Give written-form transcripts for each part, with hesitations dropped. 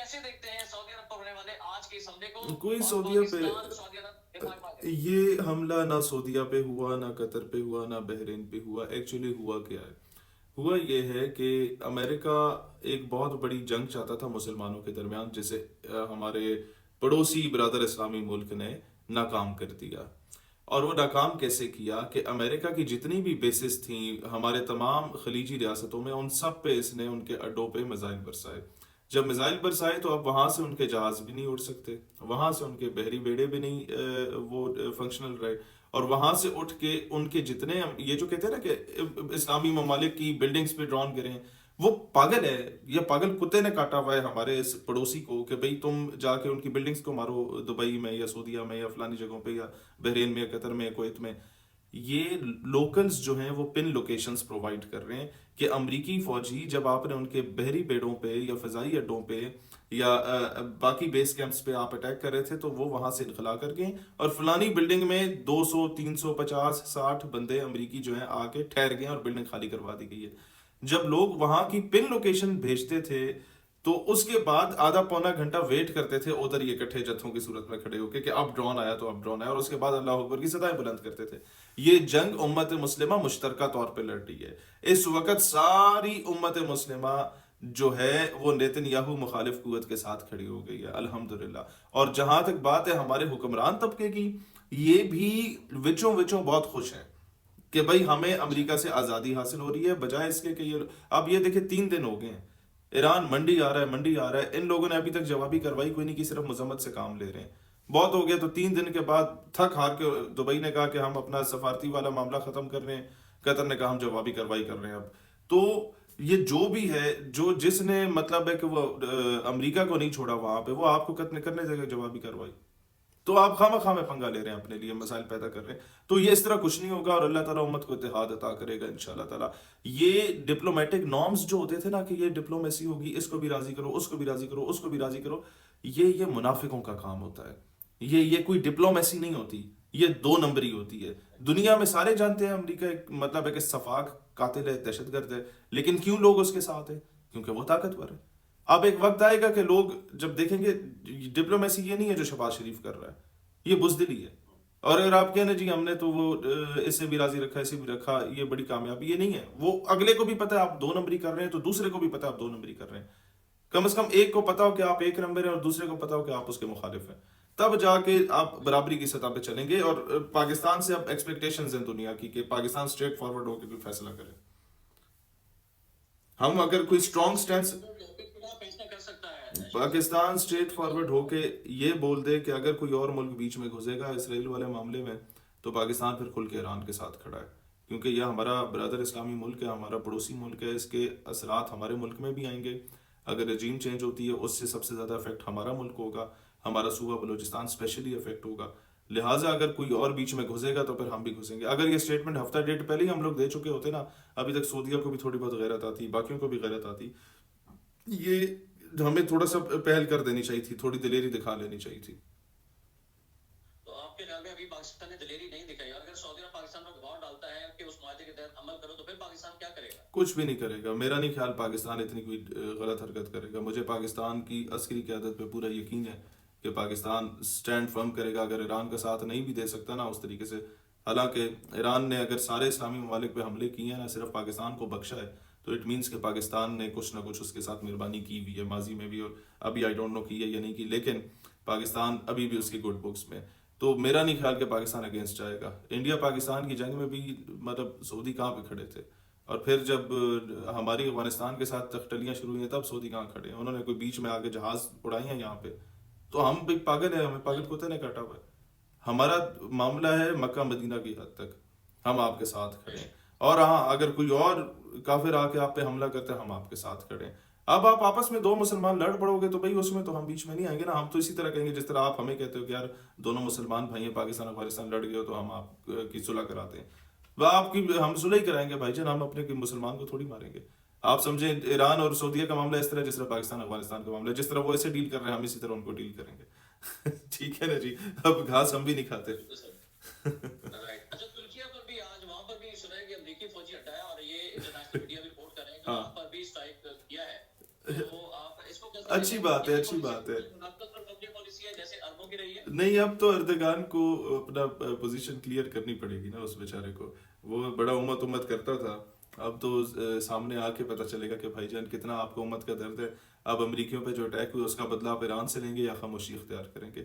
کیسے دیکھتے ہیں سعودی عرب پر ہونے والے آج کے اس حملے کو؟ کوئی اور سعودیہ پہ پاکستان سعودی عرب کے بارے یہ حملہ نہ سعودیہ پہ ہوا، نہ قطر پہ ہوا، نہ بحرین پہ ہوا. ایکچولی ہوا کیا ہے؟ ہوا یہ ہے کہ امریکہ ایک بہت بڑی جنگ چاہتا تھا مسلمانوں کے درمیان، جسے ہمارے پڑوسی برادر اسلامی ملک نے ناکام کر دیا. اور وہ ناکام کیسے کیا کہ امریکہ کی جتنی بھی بیسز تھیں ہمارے تمام خلیجی ریاستوں میں، ان سب پہ اس نے ان کے اڈوں پہ میزائل برسائے. جب میزائل برسائے تو اب وہاں سے ان کے جہاز بھی نہیں اڑ سکتے، وہاں سے ان کے بحری بیڑے بھی نہیں وہ فنکشنل رہے. اور وہاں سے اٹھ کے ان کے جتنے یہ جو کہتے ہیں نا کہ اسلامی ممالک کی بلڈنگز پہ ڈرون گریں، وہ پاگل ہے. یہ پاگل کتے نے کاٹا ہوا ہے ہمارے اس پڑوسی کو کہ بھئی تم جا کے ان کی بلڈنگز کو مارو، دبئی میں یا سعودیہ میں یا فلانی جگہوں پہ یا بحرین میں یا قطر میں یا کویت میں. یہ لوکلز جو ہیں وہ پن لوکیشنز پرووائڈ کر رہے ہیں کہ امریکی فوجی جب آپ نے ان کے بحری بیڑوں پہ یا فضائی اڈوں پہ یا باقی بیس کیمپس پہ آپ اٹیک کر رہے تھے تو وہ وہاں سے انخلا کر گئے اور فلانی بلڈنگ میں 200 300 50 60 بندے امریکی جو ہیں آ کے ٹھہر گئے اور بلڈنگ خالی کروا دی گئی ہے. جب لوگ وہاں کی پن لوکیشن بھیجتے تھے تو اس کے بعد آدھا پونا گھنٹہ ویٹ کرتے تھے ادھر یہ اکٹھے جتھوں کی صورت میں کھڑے ہو کے کہ اب ڈرون آیا تو اب ڈرون آیا، اور اس کے بعد اللہ اکبر کی صدائیں بلند کرتے تھے. یہ جنگ امت مسلمہ مشترکہ طور پہ لڑ رہی ہے. اس وقت ساری امت مسلمہ جو ہے وہ نیتن یاہو مخالف قوت کے ساتھ کھڑی ہو گئی ہے الحمدللہ. اور جہاں تک بات ہے ہمارے حکمران طبقے کی، یہ بھی وچوں وچوں بہت خوش ہیں کہ بھائی ہمیں امریکہ سے آزادی حاصل ہو رہی ہے، بجائے اس کے کہ یہ اب یہ دیکھیں 3 دن ہو گئے ہیں ایران منڈی آ رہا ہے منڈی آ رہا ہے، ان لوگوں نے ابھی تک جوابی کارروائی کوئی نہیں کی، صرف مذمت سے کام لے رہے ہیں. بہت ہو گیا تو 3 دن کے بعد تھک ہار کے دبئی نے کہا کہ ہم اپنا سفارتی والا معاملہ ختم کر رہے ہیں، قطر نے کہا ہم جوابی کارروائی کر رہے ہیں. اب تو یہ جو بھی ہے، جو جس نے مطلب ہے کہ وہ امریکہ کو نہیں چھوڑا وہاں پہ، وہ آپ کو کرنے دے گا جوابی کارروائی. تو آپ خواہ خواہ میں پنگا لے رہے ہیں، اپنے لیے مسائل پیدا کر رہے ہیں. تو یہ اس طرح کچھ نہیں ہوگا اور اللہ تعالیٰ امت کو اتحاد عطا کرے گا انشاءاللہ تعالیٰ. یہ ڈپلومیٹک نارمز جو ہوتے تھے نا کہ یہ ڈپلومیسی ہوگی، اس کو بھی راضی کرو، اس کو بھی راضی کرو، اس کو بھی راضی کرو، یہ منافقوں کا کام ہوتا ہے. یہ کوئی ڈپلومیسی نہیں ہوتی، یہ 2 نمبری ہوتی ہے. دنیا میں سارے جانتے ہیں امریکہ ایک مطلب ہے کہ صفاق قاتل ہے، دہشت گرد ہے، لیکن کیوں لوگ اس کے ساتھ ہیں؟ کیونکہ وہ طاقتور ہے. اب ایک وقت آئے گا کہ لوگ جب دیکھیں گے ڈپلومیسی یہ نہیں ہے جو شہباز شریف کر رہا ہے، یہ بزدلی ہے. اور اگر آپ کہنا جی ہم نے تو وہ اسے بھی راضی رکھا، اسے بھی رکھا، یہ بڑی کامیابی، یہ نہیں ہے. وہ اگلے کو بھی پتا ہے آپ 2 نمبری کر رہے ہیں تو دوسرے کو بھی پتا ہے آپ 2 نمبری کر رہے ہیں. کم از کم ایک کو پتا ہو کہ آپ 1 نمبر ہیں اور دوسرے کو پتا ہو کہ آپ اس کے مخالف ہیں، تب جا کے آپ برابری کی سطح پہ چلیں گے. اور پاکستان سے اب ایکسپیکٹیشنز ہیں دنیا کی کہ پاکستان اسٹریٹ فارورڈ ہو کے کوئی فیصلہ کرے. ہم اگر کوئی اسٹرانگ سٹینس فیصلہ کر سکتا ہے؟ پاکستان اسٹریٹ فارورڈ ہو کے یہ بول دے کہ اگر کوئی اور ملک بیچ میں گھسے گا اسرائیل والے معاملے میں تو پاکستان پھر کھل کے ایران کے ساتھ کھڑا ہے، کیونکہ یہ ہمارا برادر اسلامی ملک ہے، ہمارا پڑوسی ملک ہے. اس کے اثرات ہمارے ملک میں بھی آئیں گے. اگر رجیم چینج ہوتی ہے اس سے سب سے زیادہ افیکٹ ہمارا ملک ہوگا، ہمارا صوبہ بلوچستان اسپیشلی افیکٹ ہوگا. لہٰذا اگر کوئی اور بیچ میں گھسے گا تو پھر ہم بھی گھسیں گے. اگر یہ اسٹیٹمنٹ ہفتہ ڈیٹ پہلے ہی ہم لوگ دے چکے ہوتے نا، ابھی تک سعودیہ کو بھی تھوڑی بہت غیرت آتی، باقیوں کو بھی غیرت آتی. یہ ہمیں تھوڑا سا پہل کر دینی چاہیے تھی، تھوڑی دلیری دکھا لینی چاہیے تھی. تو آپ کے خیال میں ابھی پاکستان نے دلیری نہیں دکھائی، اور اگر سعودی عرب پاکستان پر دباؤ ڈالتا ہے کہ اس معاہدے کے تحت عمل کرو تو پھر پاکستان کیا کرے گا؟ کچھ بھی نہیں کرے گا. میرا نہیں خیال پاکستان اتنی کوئی غلط حرکت کرے گا. مجھے پاکستان کی عسکری قیادت پہ پورا یقین ہے کہ پاکستان سٹینڈ فرم کرے گا. اگر ایران کا ساتھ نہیں بھی دے سکتا نا اس طریقے سے، حالانکہ ایران نے اگر سارے اسلامی ممالک پہ حملے کیے ہیں نا، صرف پاکستان کو بخشا ہے، تو اٹ مینس کہ پاکستان نے کچھ نہ کچھ اس کے ساتھ مہربانی کی ہوئی ہے ماضی میں بھی، اور ابھی آئی ڈونٹ نو کی ہے یا نہیں کی، لیکن پاکستان ابھی بھی اس کی گڈ بکس میں. تو میرا نہیں خیال کہ پاکستان اگینسٹ جائے گا. انڈیا پاکستان کی جنگ میں بھی مطلب سعودی کہاں پہ کھڑے تھے، اور پھر جب ہماری افغانستان کے ساتھ تختلیاں شروع ہوئی ہیں تب سعودی کہاں کھڑے ہیں؟ انہوں نے کوئی بیچ میں آگے جہاز اڑائی ہیں یہاں پہ. تو ہم بھی پاگل ہیں، ہمیں پاگل کتے نے کاٹا ہوا ہے. ہمارا معاملہ ہے مکہ مدینہ کی حد تک، ہم آپ کے ساتھ کھڑے ہیں. اور ہاں اگر کوئی اور کافر آ کے آپ پہ حملہ کرتے ہیں ہم آپ کے ساتھ کھڑے ہیں. اب آپ آپس میں 2 مسلمان لڑ پڑو گے تو بھائی اس میں تو ہم بیچ میں نہیں آئیں گے نا. ہم تو اسی طرح کہیں گے جس طرح آپ ہمیں کہتے ہو کہ یار دونوں مسلمان بھائی ہیں، پاکستان افغانستان لڑ گئے ہو تو ہم آپ کی صلح کراتے ہیں. وہ آپ کی ہم صلح ہی کرائیں گے بھائی جان، ہم اپنے مسلمان کو تھوڑی ماریں گے. آپ سمجھیں ایران اور سعودیہ کا معاملہ اس طرح جس طرح پاکستان افغانستان کا معاملہ ہے، جس طرح وہ ایسے ڈیل کر رہے ہیں ہم اسی طرح ان کو ڈیل کریں گے. ٹھیک ہے نا جی، اب گھاس ہم بھی نہیں کھاتے. اچھا، ترکیہ پر بھی آج وہاں پر بھی سنا ہے کہ امریکی فوجی ہٹایا، اور یہ انٹرنیشنل میڈیا بھی رپورٹ کر رہے ہیں کہ وہاں پر بھی اسٹرائک کیا ہے. تو آپ اس کو کیسے اچھی بات ہے، اچھی بات ہے. منافقت پر مبنی پالیسی ہے جیسے عربوں کی رہی ہے. نہیں، اب تو اردگان کو اپنا پوزیشن کلیئر کرنی پڑے گی نا اس بیچارے کو. وہ بڑا امت کرتا تھا، اب تو سامنے آ کے پتہ چلے گا کہ بھائی جان کتنا آپ کو امت کا درد ہے. اب امریکیوں پہ جو اٹیک ہوئے اس کا بدلہ آپ ایران سے لیں گے یا خاموشی اختیار کریں گے؟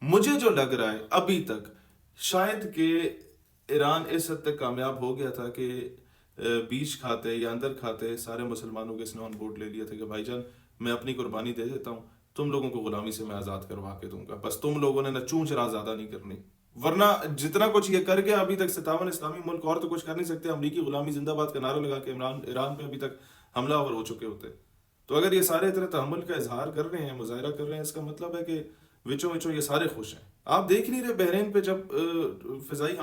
مجھے جو لگ رہا ہے ابھی تک شاید کہ ایران اس حد تک کامیاب ہو گیا تھا کہ بیچ کھاتے یا اندر کھاتے سارے مسلمانوں کے اس نے آن بورڈ لے لیا تھا کہ بھائی جان میں اپنی قربانی دے دیتا ہوں، تم لوگوں کو غلامی سے میں آزاد کروا کے دوں گا، بس تم لوگوں نے نہ چونچ راہ زیادہ نہیں کرنی. ورنہ جتنا کچھ یہ کر گیا ابھی تک 57 اسلامی ملک اور تو کچھ کر نہیں سکتے. امریکی غلامی زندہ باد کا نعرہ لگا کے ایران پہ ابھی تک حملہ آور ہو چکے ہوتے. تو اگر یہ سارے اتنے تحمل کا اظہار کر رہے ہیں، مظاہرہ کر رہے ہیں، اس کا مطلب ہے کہ وچوں یہ سارے خوش ہیں. آپ دیکھ نہیں رہے بحرین پہ جب فضائی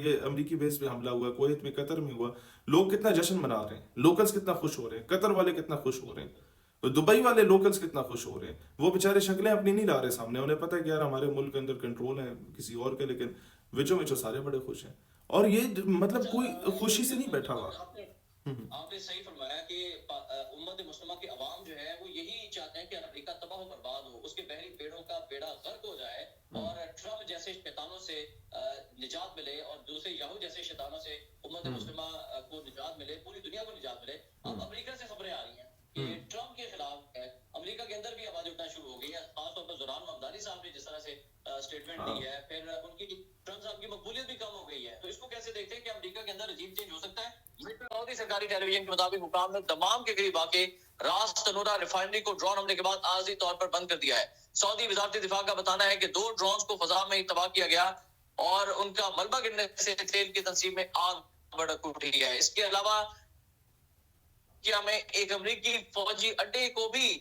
یہ امریکی بیس پہ حملہ ہوا، کویت میں، قطر میں ہوا، لوگ کتنا جشن منا رہے ہیں، لوکلز کتنا خوش ہو رہے ہیں، قطر والے کتنا خوش ہو رہے ہیں، دبئی والے لوکلز کتنا خوش ہو رہے ہیں. وہ بیچارے شکلیں اپنی نہیں لا رہے سامنے، انہیں پتہ ہے کہ یار ہمارے ملک کے اندر کنٹرول ہے کسی اور کے، لیکن وچوں سارے بڑے خوش ہیں. اور یہ مطلب کوئی خوشی سے نہیں بیٹھا ہوا. آپ نے صحیح فرمایا کہ امت مسلمہ کے عوام جو ہے وہ یہی چاہتے ہیں کہ امریکہ تباہ و برباد ہو، اس کے بحری بیڑوں کا بیڑا غرق ہو جائے اور ٹرمپ جیسے شیطانوں سے نجات ملے اور دوسرے یہو جیسے شیطانوں سے امت مسلمہ کو نجات ملے، پوری دنیا کو نجات ملے. اب امریکہ سے خبریں آ رہی ہیں کہ ٹرمپ کے خلاف ہے، امریکہ کے اندر بھی آواز اٹھنا شروع ہو گئی ہے. خاص طور پر زوران ممدانی صاحب نے جس طرح سے اسٹیٹمنٹ دی ہے، پھر ان کی ٹرمپ صاحب کی مقبولیت بھی کم ہو گئی ہے. تو اس کو کیسے دیکھتے ہیں کہ امریکہ کے اندر رجیم چینج ہو سکتا ہے؟ سعودی سرکاری ٹیلی ویژن کے مطابق حکام نے دمام کے قریب واقع راس تنورہ ریفائنری کو ڈرون حملے کے بعد عارضی طور پر بند کر دیا ہے. سعودی وزارت دفاع کا بتانا ہے کہ 2 ڈرونز کو فضا میں تباہ کیا گیا اور ان کا ملبہ گرنے سے تیل کی تنصیب میں آگ بھڑک اٹھی ہے. اس کے علاوہ کیا میں ایک امریکی فوجی اڈے کو بھی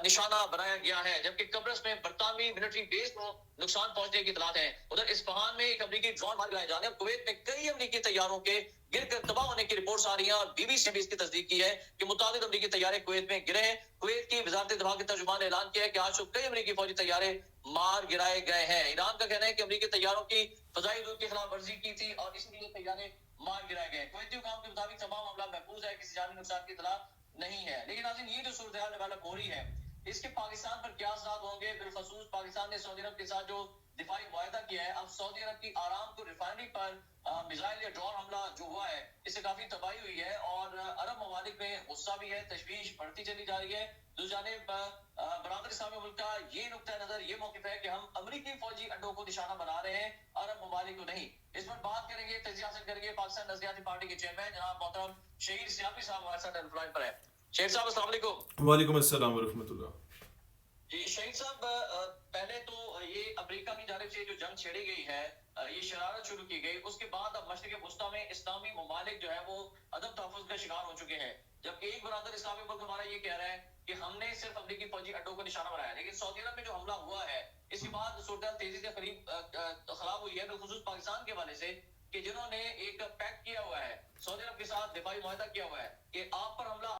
نشانہ بنایا گیا ہے، جبکہ قبرص میں برطانوی ملٹری بیس کو نقصان پہنچنے کی اطلاعات ہیں. ادھر اصفہان میں ایک امریکی ڈرون مار گرائے جانے اور کویت میں کئی امریکی طیاروں کے گر کر تباہ ہونے کی رپورٹس آ رہی ہیں اور بی بی سی نے بھی اس کی تصدیق کی ہے کہ متعدد امریکی طیارے کویت میں گرے ہیں. کویت کی وزارت دفاع کے ترجمان نے اعلان کیا ہے کہ آج صبح کئی امریکی فوجی طیارے مار گرائے گئے ہیں. ایران کا کہنا ہے کہ امریکی طیاروں کی فضائی حدود کی خلاف ورزی کی تھی اور اس لیے طیارے مار گرائے گئے. کویتی حکام کے مطابق تمام معاملہ محفوظ ہے، کسی جانی نقصان کی اطلاع نہیں ہے. لیکن ناظرین یہ جو صورتحال ڈیولپ ہو رہی ہے اس کے پاکستان پر کیا اثرات ہوں گے؟ بالخصوص پاکستان نے سعودی عرب کے ساتھ جو دفاعی معاہدہ کیا ہے، اب سعودی عرب کی آرام کو ریفائنری پر میزائل یا ڈرون حملہ جو ہوا ہے اس سے کافی تباہی ہوئی ہے اور عرب ممالک میں غصہ بھی ہے، تشویش بڑھتی چلی جا رہی ہے. دوسری جانب برادر اسلامی ملک کا یہ نقطہ نظر، یہ موقف ہے کہ ہم امریکی فوجی اڈوں کو نشانہ بنا رہے ہیں، عرب ممالک کو نہیں. اس پر بات کریں گے، تجزیہ حاصل کریں گے. پاکستان نظریاتی پارٹی کے چیئرمین جناب محترم شہید سیاپی صاحب ہمارے ساتھ ہیلپ لائن پر ہے. شہید صاحب السلام علیکم. وعلیکم السلام ورحمۃ اللہ. جی شہید صاحب، پہلے تو یہ امریکہ کی جانب سے جو جنگ چھیڑی گئی ہے، یہ شرارت شروع کی گئی، اس کے بعد اب مشرق وسطیٰ میں اسلامی ممالک جو ہے وہ عدم تحفظ کا شکار ہو چکے ہیں، جبکہ ایک برادر اسلامی ملک ہمارا یہ کہہ رہا ہے کہ ہم نے صرف امریکی فوجی اڈوں کو نشانہ بنایا ہے. لیکن سعودی عرب میں جو حملہ ہوا ہے اس کے بعد صورتحال تیزی سے خراب ہوئی ہے، بالخصوص پاکستان کے حوالے سے کہ جنہوں نے ایک پیکٹ کیا ہوا ہے سعودی عرب کے ساتھ، دفاعی معاہدہ کیا ہوا ہے کہ آپ پر حملہ